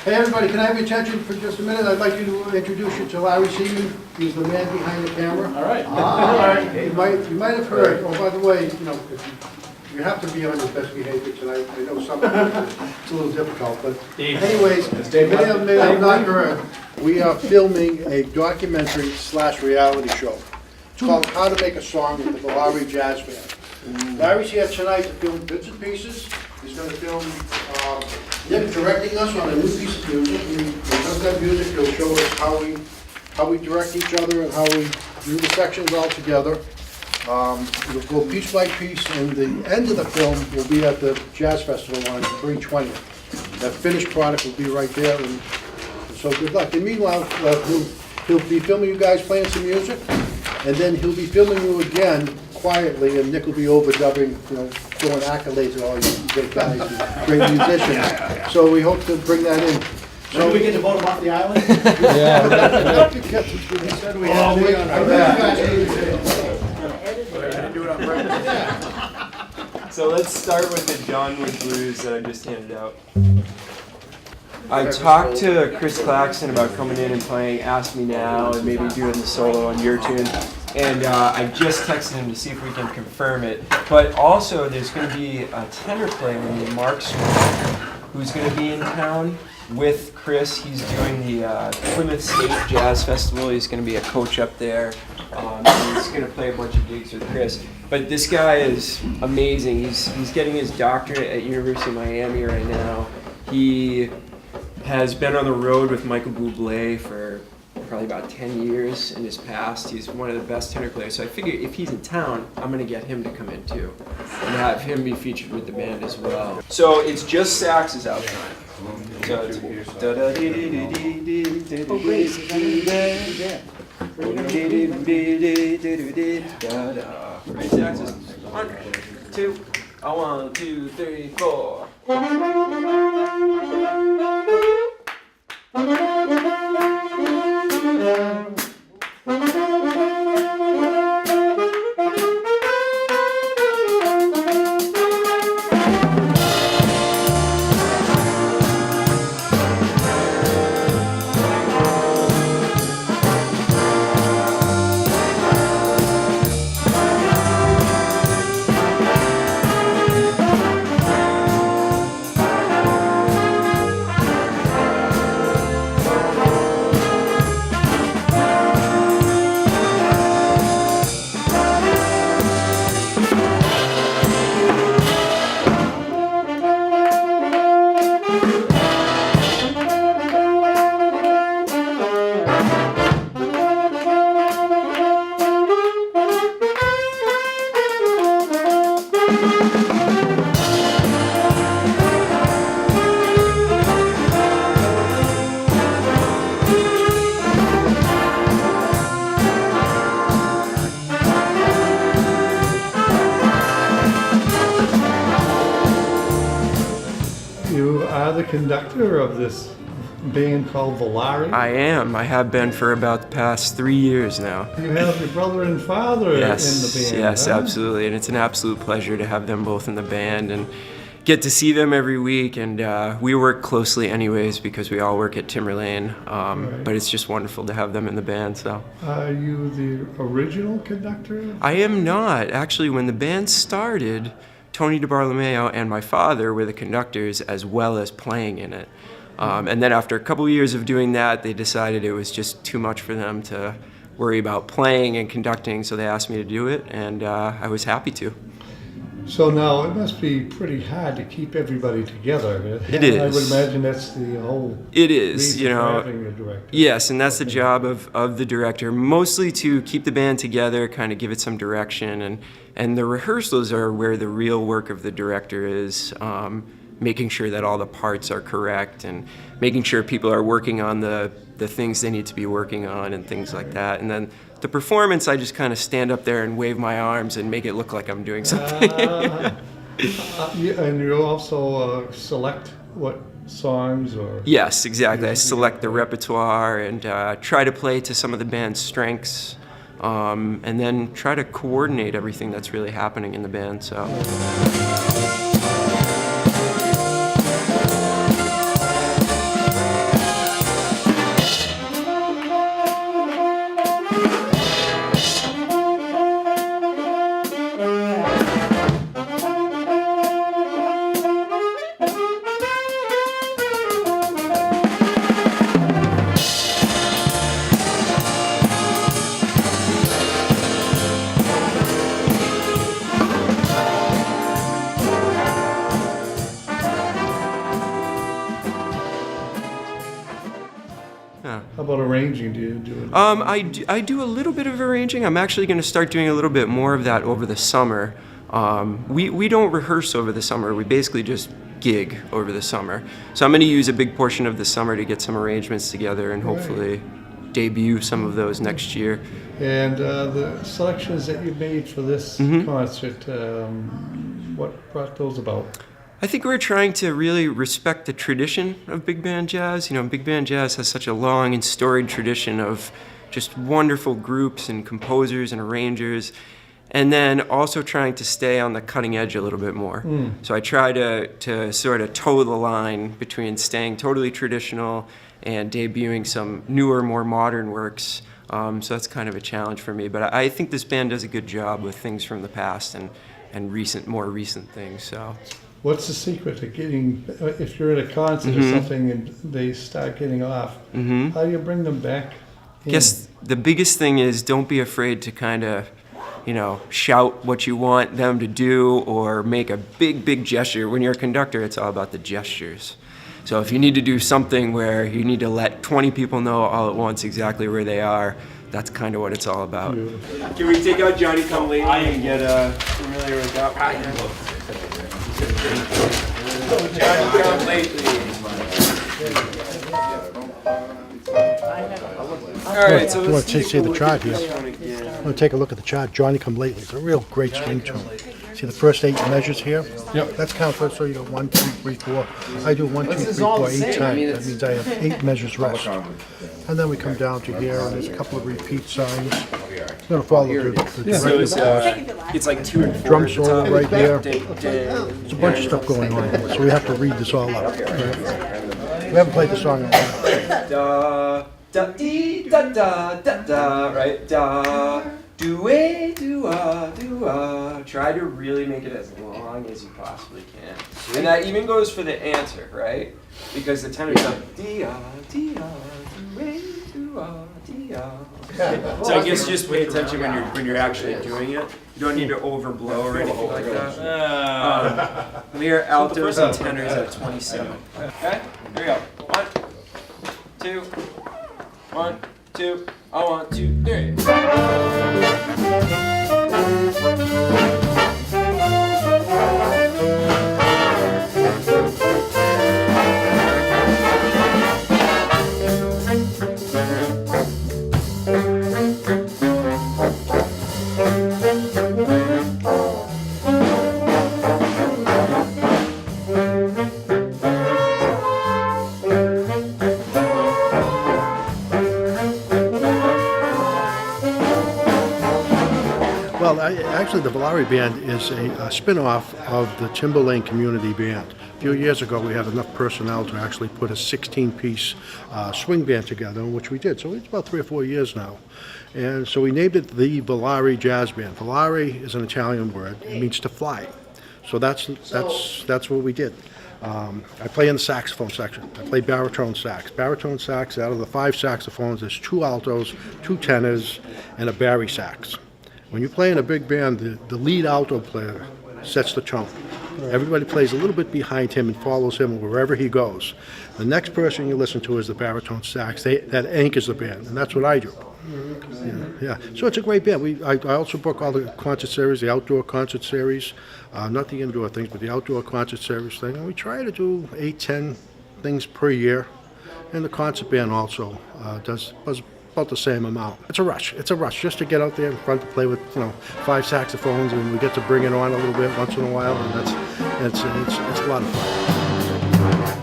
Hey everybody, can I have your attention for just a minute? I'd like you to introduce you to Larry Seaman. He's the man behind the camera. All right. You might have heard, oh, by the way, you know, you have to be on your best behavior tonight. I know some of it's a little difficult, but anyways, you may have not heard, we are filming a documentary / reality show. It's called How to Make a Song with the Volare Jazz Band. Larry's here tonight to film bits and pieces. He's going to film Nick directing us on a new piece of music. When he does that music, he'll show us how we direct each other and how we do the sections all together. It'll go piece by piece, and the end of the film will be at the Jazz Festival on Spring 20th. That finished product will be right there, and so good luck. And meanwhile, he'll be filming you guys playing some music, and then he'll be filming you again quietly, and Nick will be overdubbing, you know, throwing accolades at all you great guys, and great musicians. So we hope to bring that in. So do we get to vote him off the island? Yeah. He said we had to be on our back. So let's start with the John Wood Blues that I just handed out. I talked to Chris Claxton about coming in and playing Ask Me Now and maybe doing the solo on your tune. And I just texted him to see if we can confirm it. But also there's going to be a tenor player named Mark Swan who's going to be in town with Chris. He's doing the Plymouth State Jazz Festival. He's going to be a coach up there. And he's going to play a bunch of gigs with Chris. But this guy is amazing. He's getting his doctorate at University of Miami right now. He has been on the road with Michael Bublé for probably about 10 years in his past. He's one of the best tenor players. So I figure if he's in town, I'm going to get him to come in too and have him be featured with the band as well. So it's just saxes out front. So it's great saxes. 1, 2, 1, 2, 3, 4. You are the conductor of this band called Volare? I am. I have been for about the past 3 years now. You have your brother and father in the band, Yes, huh? absolutely. And it's an absolute pleasure to have them both in the band and get to see them every week. And we work closely anyways because we all work at Timberlane. Right. But it's just wonderful to have them in the band. So Are you the original conductor? I am not. Actually, when the band started, Tony DiBartolomeo and my father were the conductors as well as playing in it. And then after a couple of years of doing that, they decided it was just too much for them to worry about playing and conducting, so they asked me to do it, and I was happy to. So now it must be pretty hard to keep everybody together. It is. I would imagine that's the whole It is, reason you for know. having a director. Yes, and that's the job of the director, mostly to keep the band together, kind of give it some direction, and the rehearsals are where the real work of the director is, making sure that all the parts are correct and making sure people are working on the things they need to be working on and things like that. And then the performance, I just kind of stand up there and wave my arms and make it look like I'm doing something. And you also select what songs or... Yes, exactly. I select the repertoire and try to play to some of the band's strengths, and then try to coordinate everything that's really happening in the band. So. about arranging? Do you do it? I do a little bit of arranging. I'm actually going to start doing a little bit more of that over the summer. We don't rehearse over the summer. We basically just gig over the summer. So I'm going to use a big portion of the summer to get some arrangements together and hopefully debut some of those next year. And the selections that you made for this concert, what brought those about? I think we're trying to really respect the tradition of big band jazz. You know, big band jazz has such a long and storied tradition of just wonderful groups and composers and arrangers, and then also trying to stay on the cutting edge a little bit more. So I try to sort of toe the line between staying totally traditional and debuting some newer, more modern works. So that's kind of a challenge for me. But I think this band does a good job with things from the past and more recent things. So. What's the secret to getting, if you're at a concert or something and they start getting off, how do you bring them back in? I guess the biggest thing is don't be afraid to kind of, shout what you want them to do or make a big gesture. When you're a conductor, it's all about the gestures. So if you need to do something where you need to let 20 people know all at once exactly where they are, that's kind of what it's all about. Beautiful. Can we take out Johnny Come Lately and get familiar with that one? Johnny Come Lately. All right, so you want let's to see the chart here? this one again. I'm going to take a look at the chart. Johnny Come Lately. It's a real great swing tune. See the first 8 measures here? Yep. That's count first, so you go 1, 2, 3, 4. I do 1, 2, 3, 4, 8 times. That means I have 8 measures rest. And then we come down to here, and there's a couple of repeat signs. I'm going to follow the So it's like 2 and 4. drum solo right there. Ding, ding. There's a bunch of stuff going on here, so we have to read this all out. Right? We haven't played the song in a while. Da da dee da da da da, right? Da do-a. Try to really make it as long as you possibly can. And that even goes for the answer, right? Because the tenor's like dee-a, do-a, dee-a. So I guess just pay attention when you're actually doing it. You don't need to overblow or anything like that. We are altos and tenors at 27. Okay? Here we go. 1, 2, 1, 2. 1, 2, 3. Well, actually, the Volare Band is a spin-off of the Timberlane Community Band. A few years ago, we had enough personnel to actually put a 16-piece swing band together, which we did. So it's about 3 or 4 years now. And so we named it the Volare Jazz Band. Volare is an Italian word. It means to fly. So that's what we did. I play in the saxophone section. I play baritone sax. Baritone sax, out of the 5 saxophones, there's 2 altos, 2 tenors, and a bari sax. When you play in a big band, the lead alto player sets the tone. Everybody plays a little bit behind him and follows him wherever he goes. The next person you listen to is the baritone sax. That anchors the band, and that's what I do. Yeah. So it's a great band. I also book all the concert series, the outdoor concert series, not the indoor things, but the outdoor concert series thing. And we try to do 8, 10 things per year. And the concert band also does about the same amount. It's a rush just to get out there in front to play with 5 saxophones, and we get to bring it on a little bit once in a while, and it's a lot of fun.